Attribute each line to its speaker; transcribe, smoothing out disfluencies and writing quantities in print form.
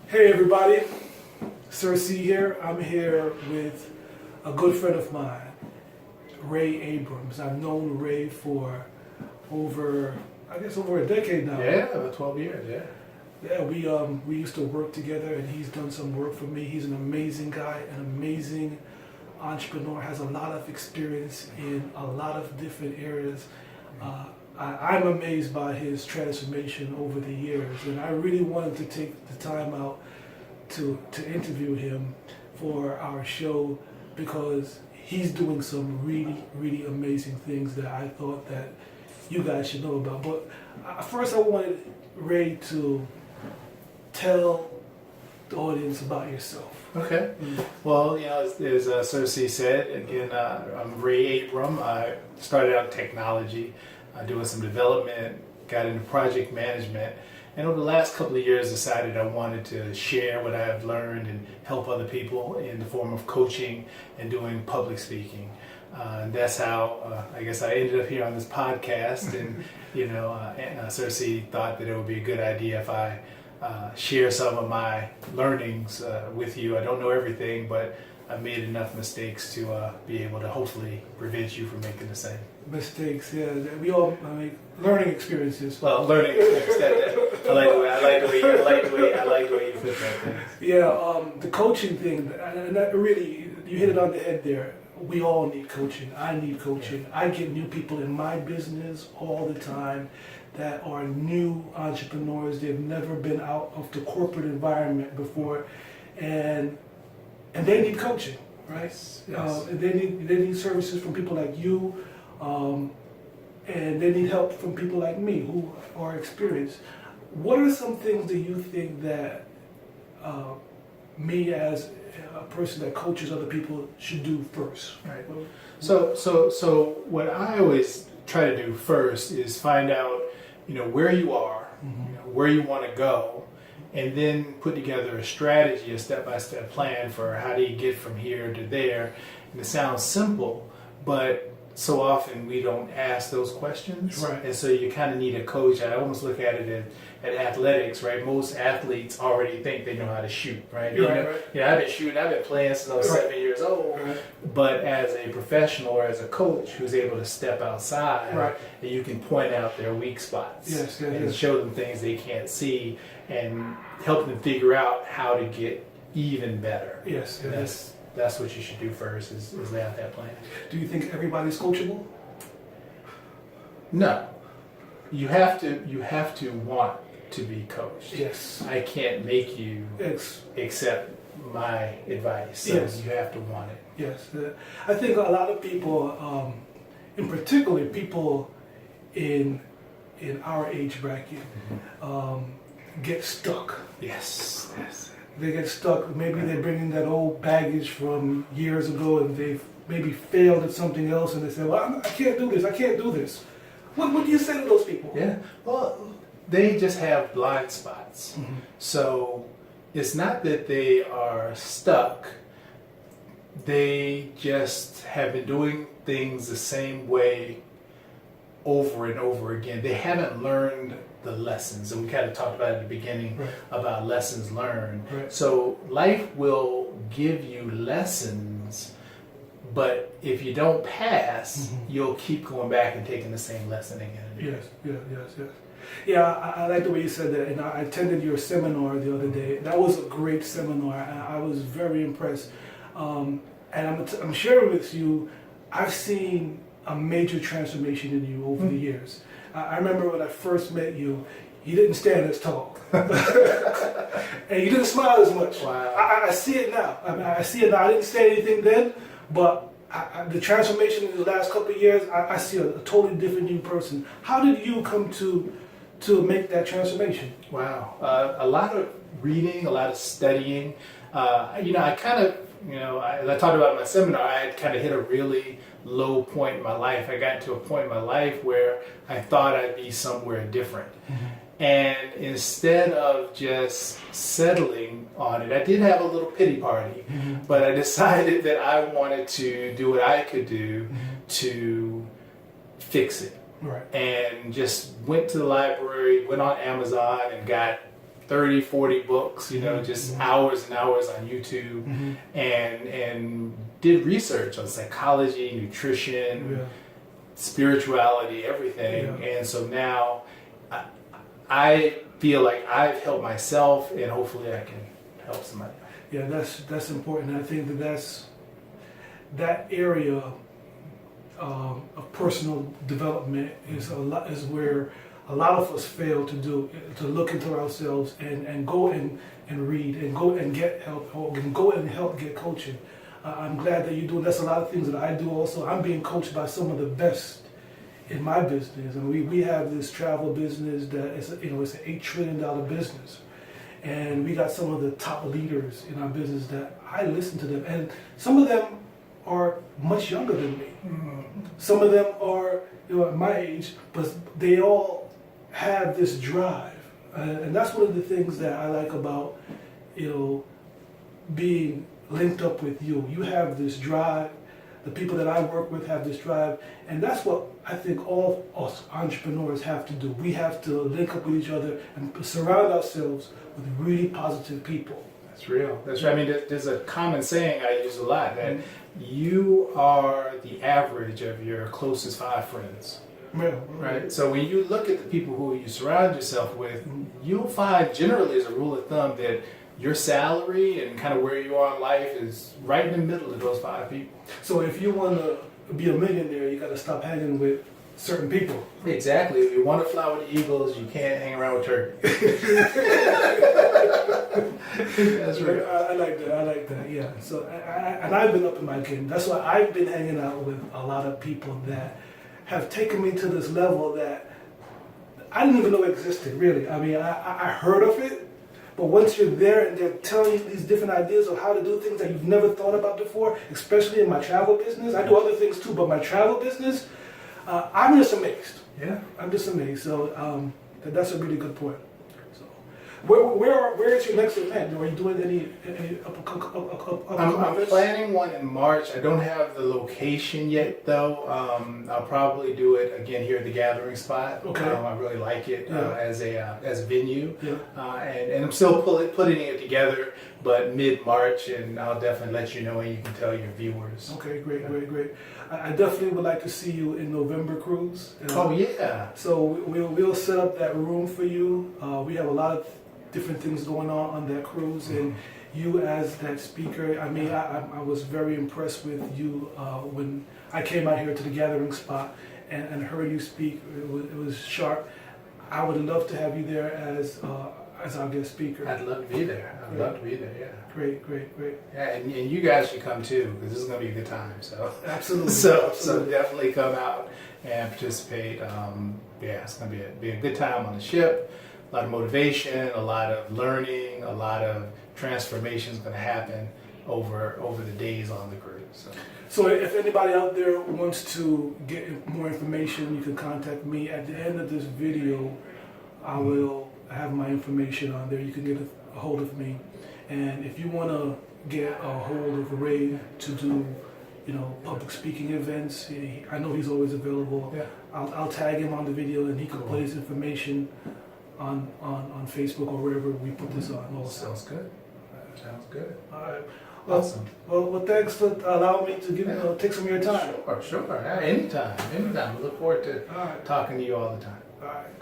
Speaker 1: Hey everybody, SirC here. I'm here with a good friend of mine, Ray Abrams. I've known Ray for over a decade now.
Speaker 2: Yeah, about 12 years, yeah.
Speaker 1: Yeah, we used to work together, and he's done some work for me. He's an amazing guy, an amazing entrepreneur, has a lot of experience in a lot of different areas. I'm amazed by his transformation over the years, and I really wanted to take the time out to interview him for our show because he's doing some really amazing things that I thought that you guys should know about. But first I wanted Ray to tell the audience about yourself.
Speaker 2: Okay. Well, as SirC said, again, I'm Ray Abram. I started out in technology, doing some development, got into project management, and over the last couple of years decided I wanted to share what I've learned and help other people in the form of coaching and doing public speaking. And that's how I guess I ended up here on this podcast. And SirC thought that it would be a good idea if I share some of my learnings with you. I don't know everything, but I've made enough mistakes to be able to hopefully prevent you from making the same.
Speaker 1: Mistakes, yeah. We all make learning experiences.
Speaker 2: Well, learning experiences. I like the way you put that thing.
Speaker 1: Yeah, the coaching thing, and that really, you hit it on the head there. We all need coaching. I need coaching. Yeah. I get new people in my business all the time that are new entrepreneurs. They've never been out of the corporate environment before, and they need coaching, right?
Speaker 2: Yes.
Speaker 1: They need services from people like you, and they need help from people like me who are experienced. What are some things that you think that me as a person that coaches other people should do first?
Speaker 2: Right. So what I always try to do first is find out, where you are, where you want to go, and then put together a strategy, a step-by-step plan for how do you get from here to there. And it sounds simple, but so often we don't ask those questions.
Speaker 1: Right.
Speaker 2: And so you kind of need a coach. I almost look at it at athletics, right? Most athletes already think they know how to shoot, right? I've been playing since I was 7 years old.
Speaker 1: Right.
Speaker 2: But as a professional or as a coach who's able to step outside,
Speaker 1: right,
Speaker 2: and you can point out their weak spots and show them things they can't see and help them figure out how to get even better.
Speaker 1: Yes,
Speaker 2: and that's what you should do first is lay out that plan.
Speaker 1: Do you think everybody's coachable?
Speaker 2: No. You have to want to be coached.
Speaker 1: Yes.
Speaker 2: I can't make you accept my advice. So
Speaker 1: yes.
Speaker 2: You have to want it.
Speaker 1: Yes. I think a lot of people, in particular people in our age bracket, get stuck.
Speaker 2: Yes.
Speaker 1: They get stuck. Maybe they're bringing that old baggage from years ago, and they've maybe failed at something else, and they say, "Well, I can't do this. What do you say to those people?
Speaker 2: Yeah. Well, they just have blind spots. Mm-hmm. So it's not that they are stuck. They just have been doing things the same way over and over again. They haven't learned the lessons, and we kind of talked about at the beginning about lessons learned.
Speaker 1: Right.
Speaker 2: So life will give you lessons, but if you don't pass, you'll keep going back and taking the same lesson again and again.
Speaker 1: Yes. Yeah, I like the way you said that, and I attended your seminar the other day. That was a great seminar, and I was very impressed. And I'm sharing with you, I've seen a major transformation in you over the years. I remember when I first met you, you didn't stand as tall. And you didn't smile as much.
Speaker 2: Wow.
Speaker 1: I see it now. I see it now. I didn't say anything then, but the transformation in the last couple of years, I see a totally different new person. How did you come to make that transformation?
Speaker 2: Wow. A lot of reading, a lot of studying. I kind of, as I talked about in my seminar, I had kind of hit a really low point in my life. I got to a point in my life where I thought I'd be somewhere different. And instead of just settling on it, I did have a little pity party, but I decided that I wanted to do what I could do to fix it.
Speaker 1: Right.
Speaker 2: And just went to the library, went on Amazon and got 30, 40 books, you know, just hours and hours on YouTube, and did research on psychology, nutrition, spirituality, everything. And so now I feel like I've helped myself, and hopefully I can help somebody.
Speaker 1: Yeah, that's important. I think that area of personal development is where a lot of us fail to do, to look into ourselves and go and read and go and get help, or go and help get coaching. I'm glad that you do. That's a lot of things that I do also. I'm being coached by some of the best in my business, and we have this travel business that is, you know, it's an $8 trillion business, and we got some of the top leaders in our business that I listen to them, and some of them are much younger than me. Some of them are, you know, at my age, but they all have this drive, and that's one of the things that I like about, you know, being linked up with you. You have this drive. The people that I work with have this drive, and that's what I think all us entrepreneurs have to do. We have to link up with each other and surround ourselves with really positive people.
Speaker 2: That's real. That's right. I mean, there's a common saying I use a lot, that you are the average of your closest 5 friends.
Speaker 1: Yeah,
Speaker 2: right. So when you look at the people who you surround yourself with, you'll find generally, as a rule of thumb, that your salary and kind of where you are in life is right in the middle of those 5 people.
Speaker 1: So if you want to be a millionaire, you got to stop hanging with certain people.
Speaker 2: Exactly. If you want to fly with the Eagles, you can't hang around with Turkey. That's right.
Speaker 1: I like that. I like that. Yeah. So and I've been up in my game. That's why I've been hanging out with a lot of people that have taken me to this level that I didn't even know existed. Really. I mean, I heard of it. But once you're there and they're telling you these different ideas of how to do things that you've never thought about before, especially in my travel business, I do other things too, but my travel business, I'm just amazed.
Speaker 2: Yeah,
Speaker 1: I'm just amazed. So that's a really good point. So, where is your next event? Are you doing any
Speaker 2: I'm planning one in March. I don't have the location yet, though. I'll probably do it again here at the Gathering Spot.
Speaker 1: Okay.
Speaker 2: I really like it as a venue,
Speaker 1: Yeah.
Speaker 2: and I'm still putting it together. But mid-March, and I'll definitely let you know, and you can tell your viewers.
Speaker 1: Okay, great. I definitely would like to see you in November cruise.
Speaker 2: Oh yeah.
Speaker 1: So we'll set up that room for you. We have a lot of different things going on that cruise, and you as that speaker. I mean, I was very impressed with you when I came out here to the Gathering Spot and heard you speak. It was sharp. I would love to have you there as our guest speaker.
Speaker 2: I'd love to be there. I'd love to be there. Yeah.
Speaker 1: Great.
Speaker 2: Yeah, and you guys should come too, because this is going to be a good time. So
Speaker 1: Absolutely.
Speaker 2: So definitely come out and participate. It's going to be a good time on the ship. A lot of motivation, a lot of learning, a lot of transformation is going to happen over the days on the cruise.
Speaker 1: So if anybody out there wants to get more information, you can contact me. At the end of this video, I will have my information on there. You can get a hold of me. And if you want to get a hold of Ray to do, you know, public speaking events, I know he's always available.
Speaker 2: Yeah.
Speaker 1: I'll tag him on the video, and he can put his information on Facebook or wherever we put this on. Also.
Speaker 2: Sounds good. Sounds good.
Speaker 1: All right.
Speaker 2: Awesome.
Speaker 1: Well, thanks for allowing me to take some of your time.
Speaker 2: Sure. Anytime. We look forward to talking to you all the time.
Speaker 1: All right.